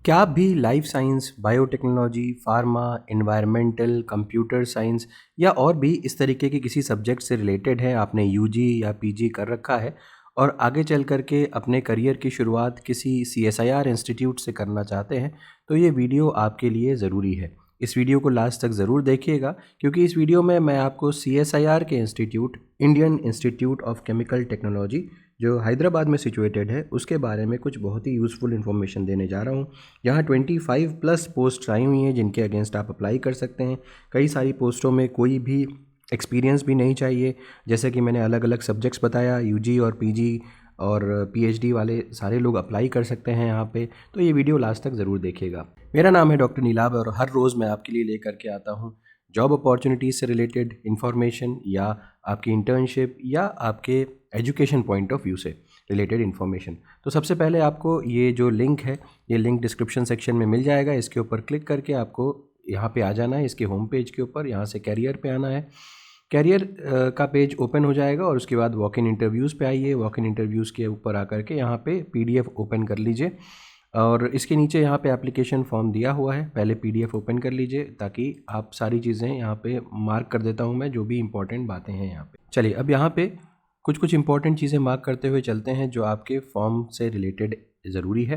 क्या आप भी life science, biotechnology, pharma, environmental, computer science या और भी इस तरीके के किसी सब्जेक्ट से रिलेटेड हैं, आपने यूजी या पीजी कर रखा है और आगे चल कर के अपने करियर की शुरुआत किसी सीएसआईआर इंस्टीट्यूट से करना चाहते हैं, तो ये वीडियो आपके लिए ज़रूरी है। इस वीडियो को लास्ट तक ज़रूर देखिएगा क्योंकि इस वीडियो में मैं आपको सीएसआईआर के institute, Indian institute of chemical technology जो हैदराबाद में सिचुएटेड है, उसके बारे में कुछ बहुत ही यूज़फुल इन्फॉर्मेशन देने जा रहा हूँ। यहाँ 25 प्लस पोस्ट आई हुई हैं जिनके अगेंस्ट आप अप्लाई कर सकते हैं। कई सारी पोस्टों में कोई भी एक्सपीरियंस भी नहीं चाहिए, जैसे कि मैंने अलग अलग सब्जेक्ट्स बताया, यूजी और पीजी और पीएचडी वाले सारे लोग अप्लाई कर सकते हैं यहाँ पे। तो ये वीडियो लास्ट तक ज़रूर देखिएगा। मेरा नाम है डॉक्टर नीलाभ और हर रोज़ मैं आपके लिए लेकर के आता हूँ जॉब अपॉर्चुनिटीज़ से रिलेटेड इन्फॉर्मेशन या आपकी इंटर्नशिप या आपके एजुकेशन पॉइंट ऑफ व्यू से रिलेटेड इन्फॉर्मेशन। तो सबसे पहले आपको ये जो लिंक है, ये लिंक डिस्क्रिप्शन सेक्शन में मिल जाएगा। इसके ऊपर क्लिक करके आपको यहाँ पे आ जाना है, इसके होम पेज के ऊपर। यहाँ से कैरियर पे आना है। कैरियर का पेज ओपन हो जाएगा और उसके बाद वॉक इन इंटरव्यूज़ पे आइए। वॉक इन इंटरव्यूज़ के ऊपर आकर के यहाँ पे पीडीएफ ओपन कर लीजिए और इसके नीचे यहाँ पे एप्लीकेशन फॉर्म दिया हुआ है। पहले पीडीएफ ओपन कर लीजिए ताकि आप सारी चीज़ें यहाँ पे मार्क कर देता हूँ मैं, जो भी इंपॉर्टेंट बातें हैं यहाँ पे। चलिए अब यहाँ पे कुछ इंपॉर्टेंट चीज़ें मार्क करते हुए चलते हैं जो आपके फॉर्म से रिलेटेड ज़रूरी है।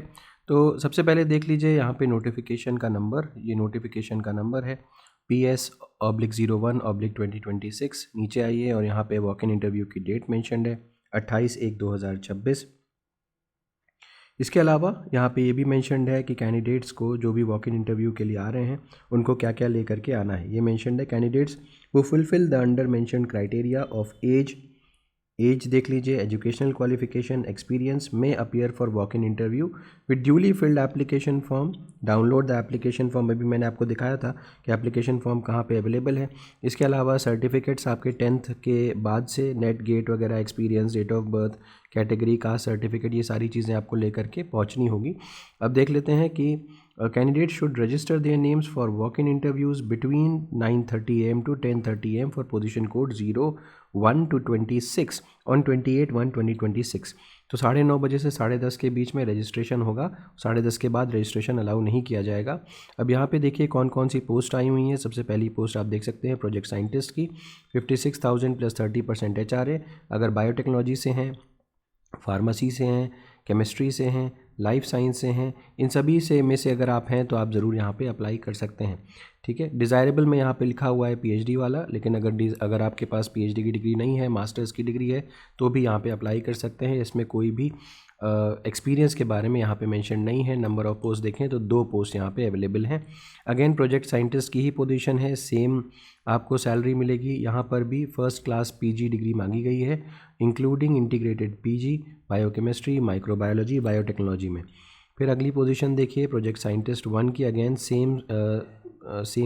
तो सबसे पहले देख लीजिए यहाँ पे नोटिफिकेशन का नंबर। ये नोटिफिकेशन का नंबर है PS/01/2026। नीचे आइए और यहाँ पे वॉक इन इंटरव्यू की डेट मेंशन्ड है 28/1/2026। इसके अलावा यहाँ पे ये भी मेंशन्ड है कि कैंडिडेट्स को जो भी वॉक इन इंटरव्यू के लिए आ रहे हैं उनको क्या क्या लेकर के आना है। ये मेंशन्ड है कैंडिडेट्स वो fulfil the under mentioned criteria of age देख लीजिए, एजुकेशनल क्वालिफिकेशन, एक्सपीरियंस में appear for walk in interview with duly filled application form. Download the application form में भी मैंने आपको दिखाया था कि एप्लीकेशन फॉर्म कहाँ पे अवेलेबल है। इसके अलावा सर्टिफिकेट्स आपके 10th के बाद से, नेट गेट वगैरह, experience, date of birth, category, caste certificate, ये सारी चीज़ें आपको लेकर के पहुँचनी होगी। अब देख लेते हैं कि candidate should register their names for walk in interviews between 9:30 AM to 10:30 AM for position code 01 to 26 on 28/1/2026। तो 9:30 बजे से 10:30 के बीच में रजिस्ट्रेशन होगा। 10:30 के बाद रजिस्ट्रेशन अलाउ नहीं किया जाएगा। अब यहाँ पे देखिए कौन कौन सी पोस्ट आई हुई हैं। सबसे पहली पोस्ट आप देख सकते हैं प्रोजेक्ट साइंटिस्ट की, 56,000 प्लस 30% HRA। अगर बायोटेक्नोलॉजी से हैं, फार्मेसी से हैं, केमिस्ट्री से हैं, लाइफ साइंस से हैं, इन सभी से में से अगर आप हैं तो आप ज़रूर यहाँ पे अप्लाई कर सकते हैं। ठीक है, डिज़ायरेबल में यहाँ पे लिखा हुआ है पीएचडी वाला, लेकिन अगर आपके पास पीएचडी की डिग्री नहीं है, मास्टर्स की डिग्री है, तो भी यहाँ पे अप्लाई कर सकते हैं। इसमें कोई भी एक्सपीरियंस के बारे में यहाँ पे मेंशन नहीं है। नंबर ऑफ पोस्ट देखें तो 2 पोस्ट यहाँ पे अवेलेबल हैं। अगेन प्रोजेक्ट साइंटिस्ट की ही पोजीशन है, सेम आपको सैलरी मिलेगी। यहाँ पर भी फर्स्ट क्लास पीजी डिग्री मांगी गई है, including integrated PG, biochemistry, microbiology, biotechnology में। फिर अगली पोजीशन देखिए प्रोजेक्ट साइंटिस्ट 1 की, अगेन सेम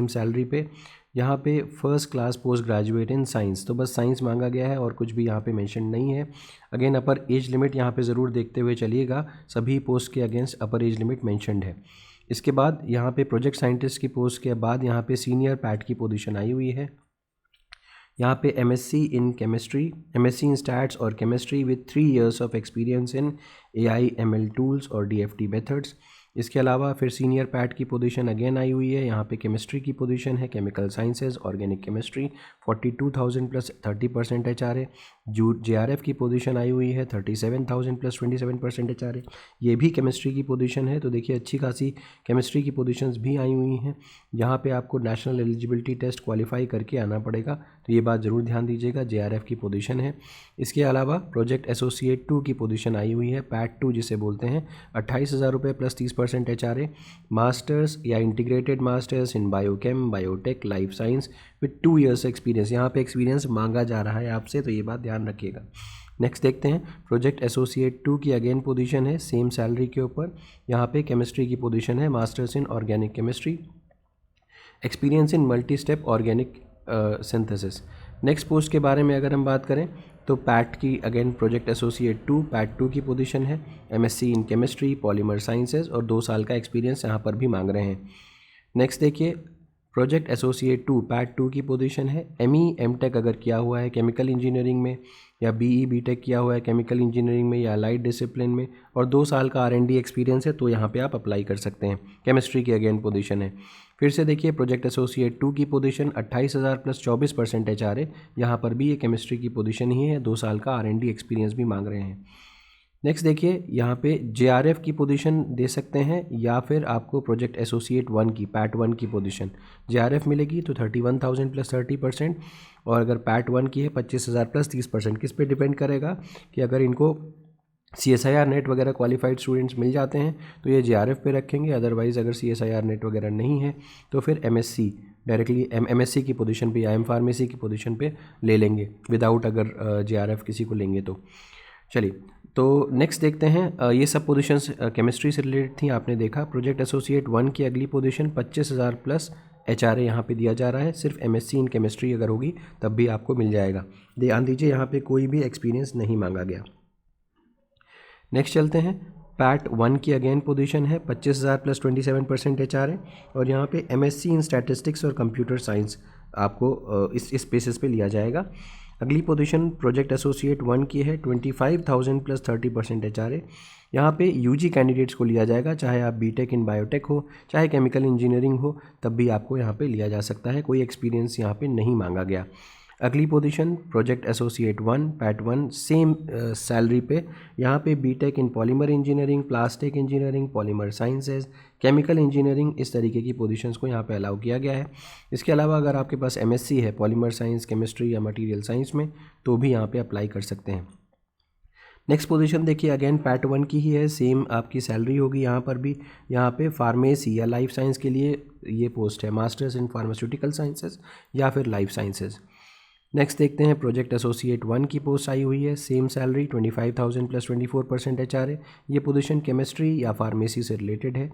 सैलरी पे। यहाँ पे first class post graduate in science, तो बस साइंस मांगा गया है और कुछ भी यहाँ पे मेंशन नहीं है। अगेन अपर एज लिमिट यहाँ पे ज़रूर देखते हुए चलिएगा, सभी पोस्ट के अगेंस्ट अपर एज लिमिट मेंशन्ड है। इसके बाद यहाँ पे प्रोजेक्ट साइंटिस्ट की पोस्ट के बाद यहाँ पे सीनियर पैट की पोजीशन आई हुई है। यहाँ पे MSc in chemistry, MSc in stats और chemistry with 3 years of experience in AI/ML tools और DFT मेथड्स। इसके अलावा फिर सीनियर पैट की पोजीशन अगेन आई हुई है। यहाँ पे केमिस्ट्री की पोजीशन है, chemical sciences, organic chemistry, 42,000 plus 30% HRA। JRF की पोजीशन आई हुई है 37,000 प्लस 27% HRA। ये भी केमिस्ट्री की पोजीशन है। तो देखिए अच्छी खासी केमिस्ट्री की पोजीशंस भी आई हुई हैं। यहाँ पे आपको नेशनल एलिजिबिलिटी टेस्ट क्वालिफाई करके आना पड़ेगा, तो ये बात ज़रूर ध्यान दीजिएगा। JRF की पोजीशन है। इसके अलावा प्रोजेक्ट एसोसिएट 2 की पोजीशन आई हुई है, पैट 2 जिसे बोलते हैं, 28,000 रुपये प्लस 30% HRA। मास्टर्स या integrated masters in biochem, biotech, life science with 2 years experience. यहाँ पे एक्सपीरियंस मांगा जा रहा है आपसे, तो ये बात ध्यान रखिएगा। नेक्स्ट देखते हैं प्रोजेक्ट एसोसिएट 2 की अगेन पोजीशन है सेम सैलरी के ऊपर। यहाँ पे केमिस्ट्री की पोजीशन है, masters in organic chemistry, experience in multi step organic synthesis. Next post के बारे में अगर हम बात करें तो पैट की अगेन प्रोजेक्ट एसोसिएट 2, पैट 2 की पोजीशन है, MSc in chemistry, polymer sciences और 2 साल का एक्सपीरियंस यहाँ पर भी मांग रहे हैं। नेक्स्ट देखिए प्रोजेक्ट एसोसिएट 2, पैट 2 की पोजीशन है, ME MTech अगर किया हुआ है केमिकल इंजीनियरिंग में, या BE BTech किया हुआ है केमिकल इंजीनियरिंग में या लाइट डिसिप्लिन में और 2 साल का R&D एक्सपीरियंस है तो यहाँ पे आप अप्लाई कर सकते हैं। केमिस्ट्री की अगेन पोजीशन है। फिर से देखिए प्रोजेक्ट एसोसिएट 2 की पोजीशन 28,000 प्लस 24% HR है। यहाँ पर भी ये केमिस्ट्री की पोजीशन ही है, 2 साल का R&D एक्सपीरियंस भी मांग रहे हैं। नेक्स्ट देखिए यहाँ पे JRF की पोजीशन दे सकते हैं या फिर आपको प्रोजेक्ट एसोसिएट 1 की पैट 1 की पोजीशन JRF मिलेगी तो 31,000 प्लस 30%, और अगर पैट 1 की है 25,000 प्लस 30%। किस पे डिपेंड करेगा कि अगर इनको CSIR नेट वगैरह क्वालिफाइड स्टूडेंट्स मिल जाते हैं तो ये JRF पे रखेंगे, अदरवाइज़ अगर CSIR नेट वगैरह नहीं है तो फिर MSc डायरेक्टली MSc की पोजीशन पे या फार्मेसी की पोजीशन पे ले लेंगे विदाउट अगर JRF किसी को लेंगे तो। चलिए तो नेक्स्ट देखते हैं, ये सब पोजीशंस केमिस्ट्री से रिलेटेड थी, आपने देखा। प्रोजेक्ट एसोसिएट 1 की अगली पोजीशन 25,000 प्लस HR यहाँ पे दिया जा रहा है। सिर्फ MSc इन केमिस्ट्री अगर होगी तब भी आपको मिल जाएगा। ध्यान दीजिए यहाँ पे कोई भी एक्सपीरियंस नहीं मांगा गया। नेक्स्ट चलते हैं, पैट 1 की अगेन पोजीशन है 25,000 प्लस 27% HR है, और यहाँ पे MSc इन स्टैटिस्टिक्स और कंप्यूटर साइंस आपको इस बेसिस पे लिया जाएगा। अगली पोजीशन प्रोजेक्ट एसोसिएट 1 की है 25,000 प्लस 30% HR है। यहाँ पे UG कैंडिडेट्स को लिया जाएगा, चाहे आप BTech इन बायोटेक हो चाहे केमिकल इंजीनियरिंग हो तब भी आपको यहाँ पे लिया जा सकता है, कोई एक्सपीरियंस यहाँ पे नहीं मांगा गया। अगली पोजीशन प्रोजेक्ट एसोसिएट 1 पैट 1 सेम सैलरी पे, यहाँ पे BTech in polymer engineering, plastic engineering, polymer sciences, chemical engineering, इस तरीके की पोजीशंस को यहाँ पे अलाउ किया गया है। इसके अलावा अगर आपके पास MSc है पॉलीमर साइंस, केमिस्ट्री या मटेरियल साइंस में तो भी यहाँ पे अप्लाई कर सकते हैं। नेक्स्ट पोजीशन देखिए अगेन पैट 1 की ही है, सेम आपकी सैलरी होगी यहाँ पर भी। यहाँ पे फार्मेसी या लाइफ साइंस के लिए ये पोस्ट है, मास्टर्स इन फार्मास्यूटिकल साइंसेज या फिर लाइफ साइंसेज। नेक्स्ट देखते हैं प्रोजेक्ट एसोसिएट 1 की पोस्ट आई हुई है, सेम सैलरी 25,000 प्लस 24% HR है। ये पोजीशन केमिस्ट्री या फार्मेसी से रिलेटेड है।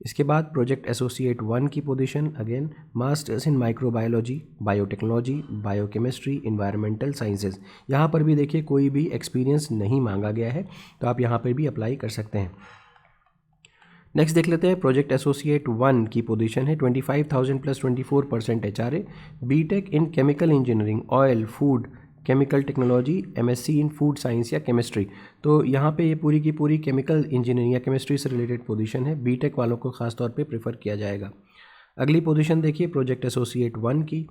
इसके बाद प्रोजेक्ट एसोसिएट 1 की position again masters in microbiology, biotechnology, biochemistry, environmental sciences. यहाँ पर भी देखिए कोई भी एक्सपीरियंस नहीं मांगा गया है तो आप यहाँ पर भी अप्लाई कर सकते हैं। नेक्स्ट देख लेते हैं प्रोजेक्ट एसोसिएट 1 की पोजीशन है 25,000 प्लस 24% HR है। BTech इन chemical engineering, oil, food, chemical technology, MSc इन फूड साइंस या केमिस्ट्री। तो यहाँ पे ये पूरी की पूरी केमिकल इंजीनियरिंग या केमिस्ट्री से रिलेटेड पोजीशन है, BTech वालों को खास तौर पे प्रेफर किया जाएगा। अगली पोजीशन देखिए प्रोजेक्ट एसोसिएट 1 की,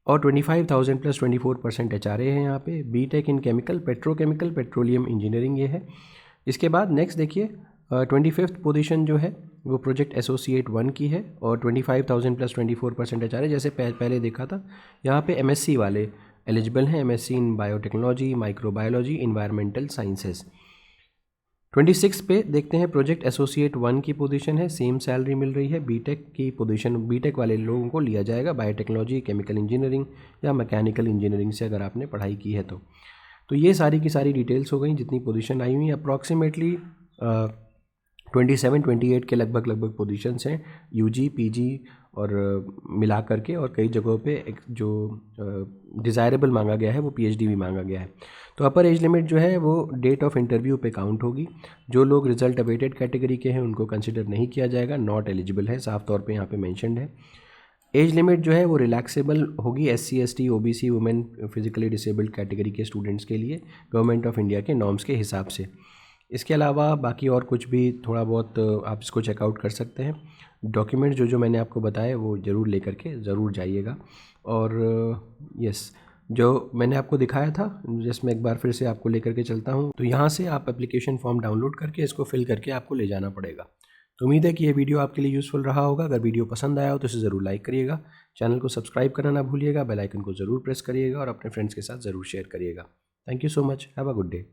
और 25,000 प्लस 24% HR है यहाँ पे। BTech इन केमिकल, पेट्रोकेमिकल, पेट्रोलियम इंजीनियरिंग ये है। इसके बाद नेक्स्ट देखिए 25th पोजीशन जो है वो प्रोजेक्ट एसोसिएट 1 की है और 25,000 प्लस 24% HR है। जैसे पहले देखा था, यहाँ पे MSc वाले एलिजिबल हैं, MSc इन बायोटेक्नोलॉजी, माइक्रोबायोलॉजी, इन्वायरमेंटल साइंसेज। 26 पे देखते हैं प्रोजेक्ट एसोसिएट 1 की पोजीशन है, सेम सैलरी मिल रही है। BTech की पोजीशन, BTech वाले लोगों को लिया जाएगा बायोटेक्नोलॉजी, केमिकल इंजीनियरिंग या मैकेनिकल इंजीनियरिंग से अगर आपने पढ़ाई की है तो ये सारी की सारी डिटेल्स हो गई जितनी पोजीशन आई हुई। अप्रॉक्सीमेटली 27-28 के लगभग पोजीशंस हैं UG PG और मिला करके, और कई जगहों पे जो डिज़ायरेबल मांगा गया है वो PhD भी मांगा गया है। तो अपर एज लिमिट जो है वो डेट ऑफ इंटरव्यू पे काउंट होगी। जो लोग रिजल्ट अवेटेड कैटेगरी के हैं उनको कंसिडर नहीं किया जाएगा, नॉट एलिजिबल है, साफ तौर पे यहाँ पे मेंशन्ड है। एज लिमिट जो है वो रिलैक्सेबल होगी SC ST OBC women physically disabled category के स्टूडेंट्स के लिए गवर्नमेंट ऑफ इंडिया के नॉर्म्स के हिसाब से। इसके अलावा बाकी और कुछ भी थोड़ा बहुत आप इसको चेकआउट कर सकते हैं। डॉक्यूमेंट जो मैंने आपको बताया वो ज़रूर लेकर के ज़रूर जाइएगा। और यस, जो मैंने आपको दिखाया था जिसमें एक बार फिर से आपको लेकर के चलता हूँ, तो यहाँ से आप एप्लीकेशन फॉर्म डाउनलोड करके इसको फिल करके आपको ले जाना पड़ेगा। तो उम्मीद है कि ये वीडियो आपके लिए यूज़फुल रहा होगा। अगर वीडियो पसंद आया हो तो इसे ज़रूर लाइक करिएगा, चैनल को सब्सक्राइब करना ना भूलिएगा, बेल आइकन को ज़रूर प्रेस करिएगा और अपने फ्रेंड्स के साथ ज़रूर शेयर करिएगा। Thank you so much, have a good day.